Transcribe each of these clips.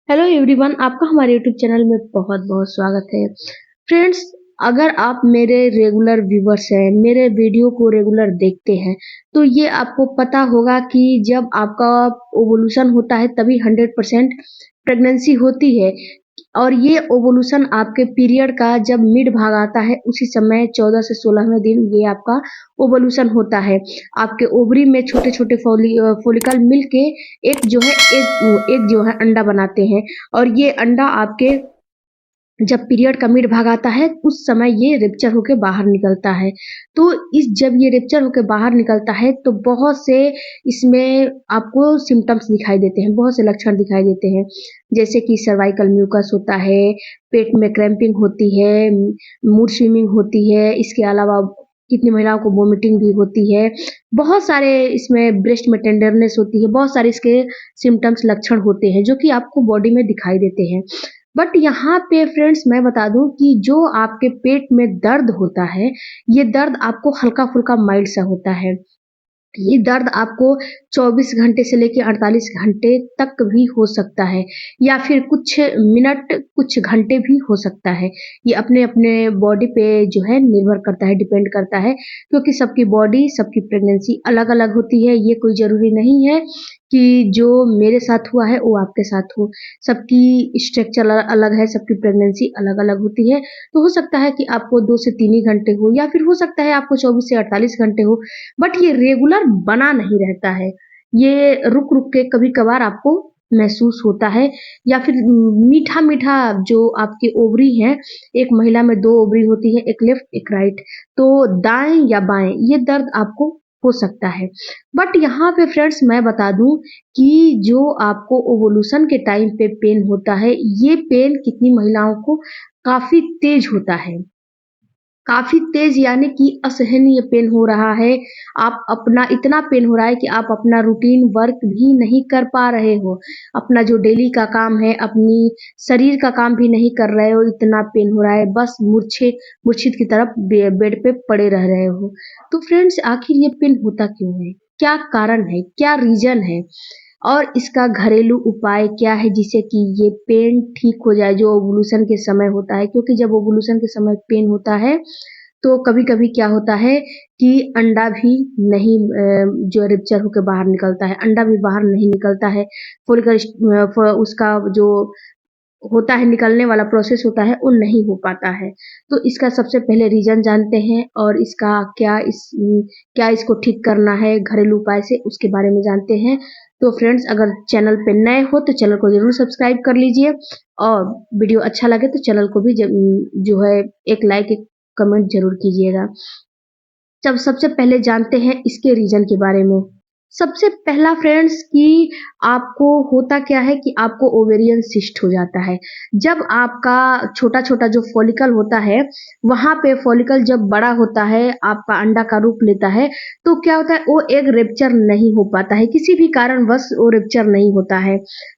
Hello everyone, आपका हमारे YouTube channel में बहुत बहुत स्वागत है। फ्रेंड्स, अगर आप मेरे रेगुलर व्यूवर्स हैं, मेरे वीडियो को रेगुलर देखते हैं, तो ये आपको पता होगा कि जब आपका ओवुलेशन होता है तभी 100% प्रेगनेंसी होती है। और ये ओवुलेशन आपके पीरियड का जब मिड भाग आता है उसी समय 14 से 16वें दिन ये आपका ओवुलेशन होता है। आपके ओवरी में छोटे छोटे फॉलिकल मिलके एक जो है अंडा बनाते हैं। और ये अंडा आपके जब पीरियड का मिड भाग आता है उस समय ये रप्चर होके बाहर निकलता है। तो इस जब ये रप्चर होके बाहर निकलता है तो बहुत से इसमें आपको सिम्टम्स दिखाई देते हैं, बहुत से लक्षण दिखाई देते हैं, जैसे कि सर्वाइकल म्यूकस होता है, पेट में क्रैम्पिंग होती है, मूड स्विंगिंग होती है। इसके अलावा कितनी महिलाओं को वोमिटिंग भी होती है। बहुत सारे इसमें ब्रेस्ट में टेंडरनेस होती है, बहुत सारे इसके सिम्टम्स लक्षण होते हैं जो कि आपको बॉडी में दिखाई देते हैं। बट यहाँ पे फ्रेंड्स मैं बता दूं कि जो आपके पेट में दर्द होता है, ये दर्द आपको हल्का फुल्का माइल्ड सा होता है। ये दर्द आपको 24 घंटे से लेके 48 घंटे तक भी हो सकता है, या फिर कुछ मिनट कुछ घंटे भी हो सकता है। ये अपने अपने बॉडी पे जो है निर्भर करता है, डिपेंड करता है, क्योंकि सबकी बॉडी सबकी प्रेगनेंसी अलग अलग होती है। ये कोई जरूरी नहीं है कि जो मेरे साथ हुआ है वो आपके साथ हो। सबकी स्ट्रक्चर अलग है, सबकी प्रेगनेंसी अलग अलग होती है। तो हो सकता है कि आपको 2 से 3 ही घंटे हो, या फिर हो सकता है आपको 24 से 48 घंटे हो। बट ये रेगुलर बना नहीं रहता है, ये रुक रुक के कभी कभार आपको महसूस होता है। या फिर मीठा मीठा जो आपके ओवरी हैं, एक महिला में 2 ओवरी होती है, एक लेफ्ट एक राइट, तो दाएं या बाएं ये दर्द आपको हो सकता है। बट यहाँ पे फ्रेंड्स मैं बता दूं कि जो आपको ओवुलेशन के टाइम पे पेन होता है, ये पेन कितनी महिलाओं को काफी तेज होता है, काफी तेज यानी कि असहनीय पेन हो रहा है। आप अपना इतना पेन हो रहा है कि आप अपना रूटीन वर्क भी नहीं कर पा रहे हो, अपना जो डेली का काम है, अपनी शरीर का काम भी नहीं कर रहे हो, इतना पेन हो रहा है। बस मूर्छित की तरफ बेड पे पड़े रह रहे हो। तो फ्रेंड्स, आखिर ये पेन होता क्यों है, क्या कारण है, क्या रीजन है, और इसका घरेलू उपाय क्या है जिससे कि ये पेन ठीक हो जाए जो ओवुलेशन के समय होता है। क्योंकि जब ओवुलेशन के समय पेन होता है तो कभी कभी क्या होता है कि अंडा भी नहीं जो रप्चर होकर बाहर निकलता है, अंडा भी बाहर नहीं निकलता है। फॉलिकल उसका जो होता है, निकलने वाला प्रोसेस होता है, वो नहीं हो पाता है। तो इसका सबसे पहले रीजन जानते हैं, और इसका क्या इसको ठीक करना है घरेलू उपाय से, उसके बारे में जानते हैं। तो फ्रेंड्स, अगर चैनल पे नए हो तो चैनल को जरूर सब्सक्राइब कर लीजिए, और वीडियो अच्छा लगे तो चैनल को भी जो है एक लाइक एक कमेंट जरूर कीजिएगा। जब सबसे पहले जानते हैं इसके रीजन के बारे में। सबसे पहला फ्रेंड्स कि आपको होता क्या है कि आपको ओवेरियन सिस्ट हो जाता है। जब आपका छोटा छोटा जो फॉलिकल होता है, वहां पे फॉलिकल जब बड़ा होता है, आपका अंडा का रूप लेता है, तो क्या होता है, वो एक रेप्चर नहीं हो पाता है, किसी भी कारणवश वो रेप्चर नहीं होता है।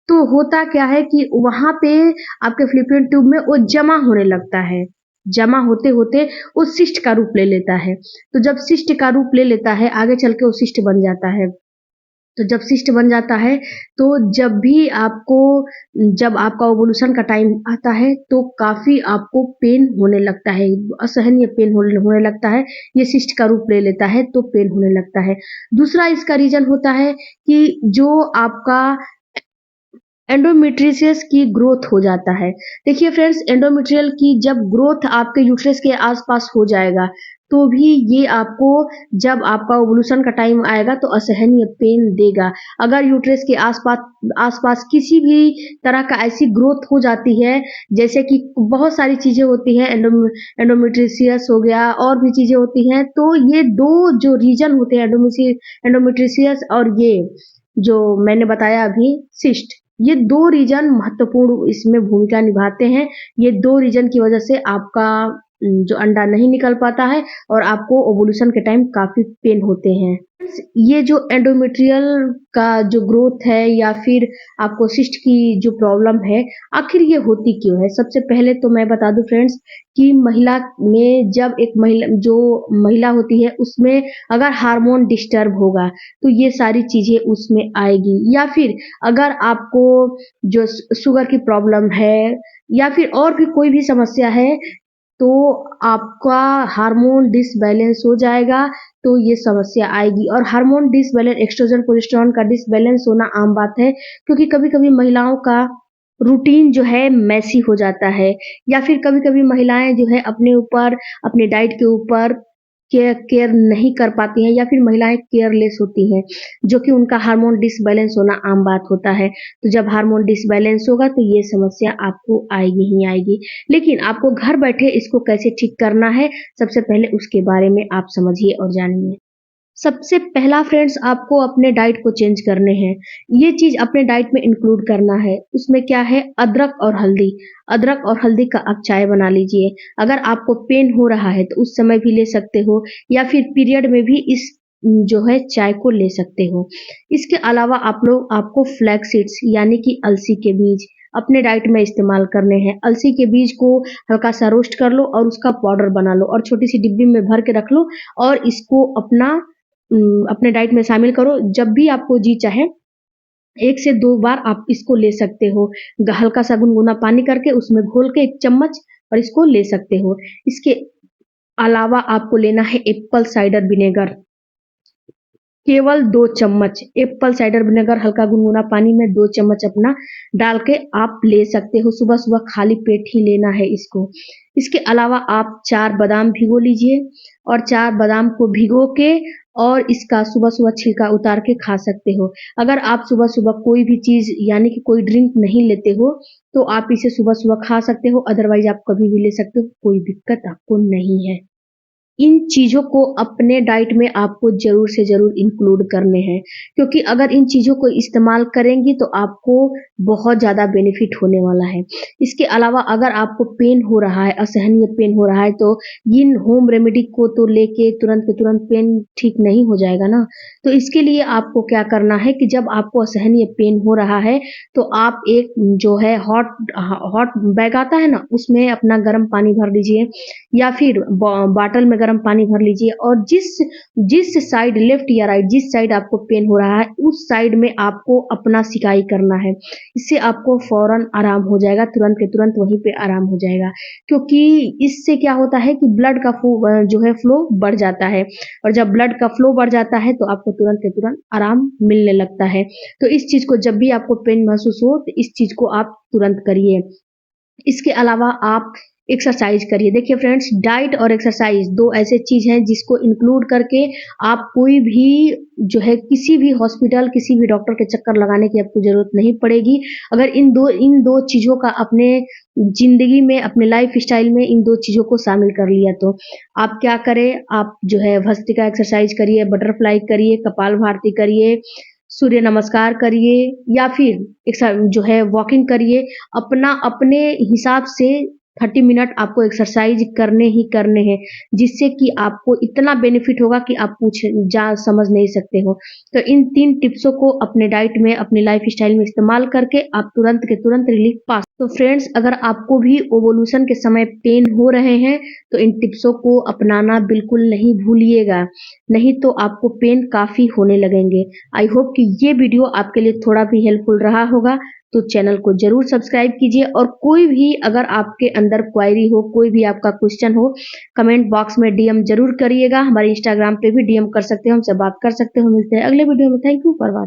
तो होता क्या है कि वहां पे आपके फ्लिपियन ट्यूब में वो जमा होने लगता है, जमा होते होते वो सिस्ट का रूप ले लेता है। तो जब सिस्ट का रूप ले लेता है, आगे चल के वो सिस्ट बन जाता है। तो जब सिस्ट बन जाता है, तो जब आपका ओवुलेशन का टाइम आता है तो काफी आपको पेन होने लगता है, असहनीय पेन होने लगता है। ये सिस्ट का रूप ले लेता है तो पेन होने लगता है। दूसरा इसका रीजन होता है कि जो आपका एंडोमेट्रियस की ग्रोथ हो जाता है। देखिए फ्रेंड्स, एंडोमेट्रियल की जब ग्रोथ आपके यूट्रस के आसपास हो जाएगा, तो भी ये आपको जब आपका ओवुलेशन का टाइम आएगा तो असहनीय पेन देगा। अगर यूट्रस के आसपास आसपास किसी भी तरह का ऐसी ग्रोथ हो जाती है, जैसे कि बहुत सारी चीजें होती हैं, एंडोमेट्रियस हो गया, और भी चीजें होती हैं, तो ये दो जो रीजन होते हैं, एंडोमेट्रियस और ये जो मैंने बताया अभी सिस्ट, ये 2 रीजन महत्वपूर्ण इसमें भूमिका निभाते हैं। ये 2 रीजन की वजह से आपका जो अंडा नहीं निकल पाता है और आपको ओवुलेशन के टाइम काफ़ी पेन होते हैं। ये जो एंडोमेट्रियल का जो ग्रोथ है या फिर आपको सिस्ट की जो प्रॉब्लम है, आखिर ये होती क्यों है? सबसे पहले तो मैं बता दूँ फ्रेंड्स कि महिला में जब एक महिला होती है उसमें अगर हार्मोन डिस्टर्ब होगा तो ये सारी चीज़ें उसमें आएगी, या फिर अगर आपको जो शुगर की प्रॉब्लम है या फिर और भी कोई भी समस्या है, तो आपका हार्मोन डिसबैलेंस हो जाएगा, तो ये समस्या आएगी। और हार्मोन डिसबैलेंस, एस्ट्रोजन प्रोजेस्टेरॉन का डिसबैलेंस होना आम बात है, क्योंकि कभी-कभी महिलाओं का रूटीन जो है मेसी हो जाता है, या फिर कभी-कभी महिलाएं जो है अपने ऊपर, अपने डाइट के ऊपर केयर केयर नहीं कर पाती हैं, या फिर महिलाएं केयरलेस होती हैं, जो कि उनका हार्मोन डिसबैलेंस होना आम बात होता है। तो जब हार्मोन डिसबैलेंस होगा तो ये समस्या आपको आएगी ही आएगी। लेकिन आपको घर बैठे इसको कैसे ठीक करना है, सबसे पहले उसके बारे में आप समझिए और जानिए। सबसे पहला फ्रेंड्स, आपको अपने डाइट को चेंज करने हैं। ये चीज़ अपने डाइट में इंक्लूड करना है। उसमें क्या है, अदरक और हल्दी। अदरक और हल्दी का आप चाय बना लीजिए। अगर आपको पेन हो रहा है तो उस समय भी ले सकते हो, या फिर पीरियड में भी इस जो है चाय को ले सकते हो। इसके अलावा आपको फ्लैक्स सीड्स यानी कि अलसी के बीज अपने डाइट में इस्तेमाल करने हैं। अलसी के बीज को हल्का सा रोस्ट कर लो और उसका पाउडर बना लो और छोटी सी डिब्बी में भर के रख लो, और इसको अपने डाइट में शामिल करो। जब भी आपको जी चाहे 1 से 2 बार आप इसको ले सकते हो। हल्का सा गुनगुना पानी करके उसमें घोल के 1 चम्मच, और इसको ले सकते हो। इसके अलावा आपको लेना है एप्पल साइडर विनेगर, केवल 2 चम्मच। एप्पल साइडर विनेगर हल्का गुनगुना पानी में 2 चम्मच अपना डाल के आप ले सकते हो। सुबह-सुबह खाली पेट ही लेना है इसको। इसके अलावा आप 4 बादाम भिगो लीजिए, और 4 बादाम को भिगो के और इसका सुबह-सुबह छिलका उतार के खा सकते हो। अगर आप सुबह-सुबह कोई भी चीज़ यानी कि कोई ड्रिंक नहीं लेते हो, तो आप इसे सुबह-सुबह खा सकते हो, अदरवाइज़ आप कभी भी ले सकते हो, कोई दिक्कत आपको नहीं है। इन चीज़ों को अपने डाइट में आपको ज़रूर से ज़रूर इंक्लूड करने हैं, क्योंकि अगर इन चीज़ों को इस्तेमाल करेंगी तो आपको बहुत ज़्यादा बेनिफिट होने वाला है। इसके अलावा अगर आपको पेन हो रहा है, असहनीय पेन हो रहा है, तो इन होम रेमेडी को तो लेके तुरंत के तुरंत पेन ठीक नहीं हो जाएगा ना। तो इसके लिए आपको क्या करना है कि जब आपको असहनीय पेन हो रहा है, तो आप एक जो है हॉट बैग आता है ना, उसमें अपना गर्म पानी भर लीजिए, या फिर बॉटल में गर्म पानी भर लीजिए, और जिस जिस साइड, लेफ्ट या राइट, जिस साइड आपको पेन हो रहा है उस साइड में आपको अपना सिकाई करना है। इससे आपको फौरन आराम हो जाएगा, तुरंत के तुरंत वहीं पे आराम हो जाएगा, क्योंकि इससे क्या होता है कि ब्लड का जो है फ्लो बढ़ जाता है, और जब ब्लड का फ्लो बढ़ जाता है तो आपको तुरंत के तुरंत आराम मिलने लगता है। तो इस चीज़ को, जब भी आपको पेन महसूस हो तो इस चीज़ को आप तुरंत करिए। इसके अलावा आप एक्सरसाइज करिए। देखिए फ्रेंड्स, डाइट और एक्सरसाइज 2 ऐसे चीज़ हैं जिसको इंक्लूड करके आप कोई भी जो है किसी भी हॉस्पिटल, किसी भी डॉक्टर के चक्कर लगाने की आपको ज़रूरत नहीं पड़ेगी। अगर इन दो चीज़ों का अपने ज़िंदगी में, अपने लाइफ स्टाइल में इन 2 चीज़ों को शामिल कर लिया, तो आप क्या करें, आप जो है भस्त्रिका एक्सरसाइज करिए, बटरफ्लाई करिए, कपालभाति करिए, सूर्य नमस्कार करिए, या फिर जो है वॉकिंग करिए। अपने हिसाब से 30 मिनट आपको एक्सरसाइज करने ही करने हैं, जिससे कि आपको इतना बेनिफिट होगा कि आप समझ नहीं सकते हो। तो इन 3 टिप्सों को अपने डाइट में, अपने लाइफ स्टाइल में इस्तेमाल करके आप तुरंत के तुरंत रिलीफ पा। तो फ्रेंड्स, अगर आपको भी ओवुलेशन के समय पेन हो रहे हैं तो इन टिप्सों को अपनाना बिल्कुल नहीं भूलिएगा, नहीं तो आपको पेन काफ़ी होने लगेंगे। आई होप कि ये वीडियो आपके लिए थोड़ा भी हेल्पफुल रहा होगा, तो चैनल को ज़रूर सब्सक्राइब कीजिए, और कोई भी अगर आपके अंदर क्वेरी हो, कोई भी आपका क्वेश्चन हो, कमेंट बॉक्स में डीएम ज़रूर करिएगा। हमारे इंस्टाग्राम पे भी डीएम कर सकते हो, हमसे बात कर सकते हो। मिलते हैं अगले वीडियो में। Thank you for watching.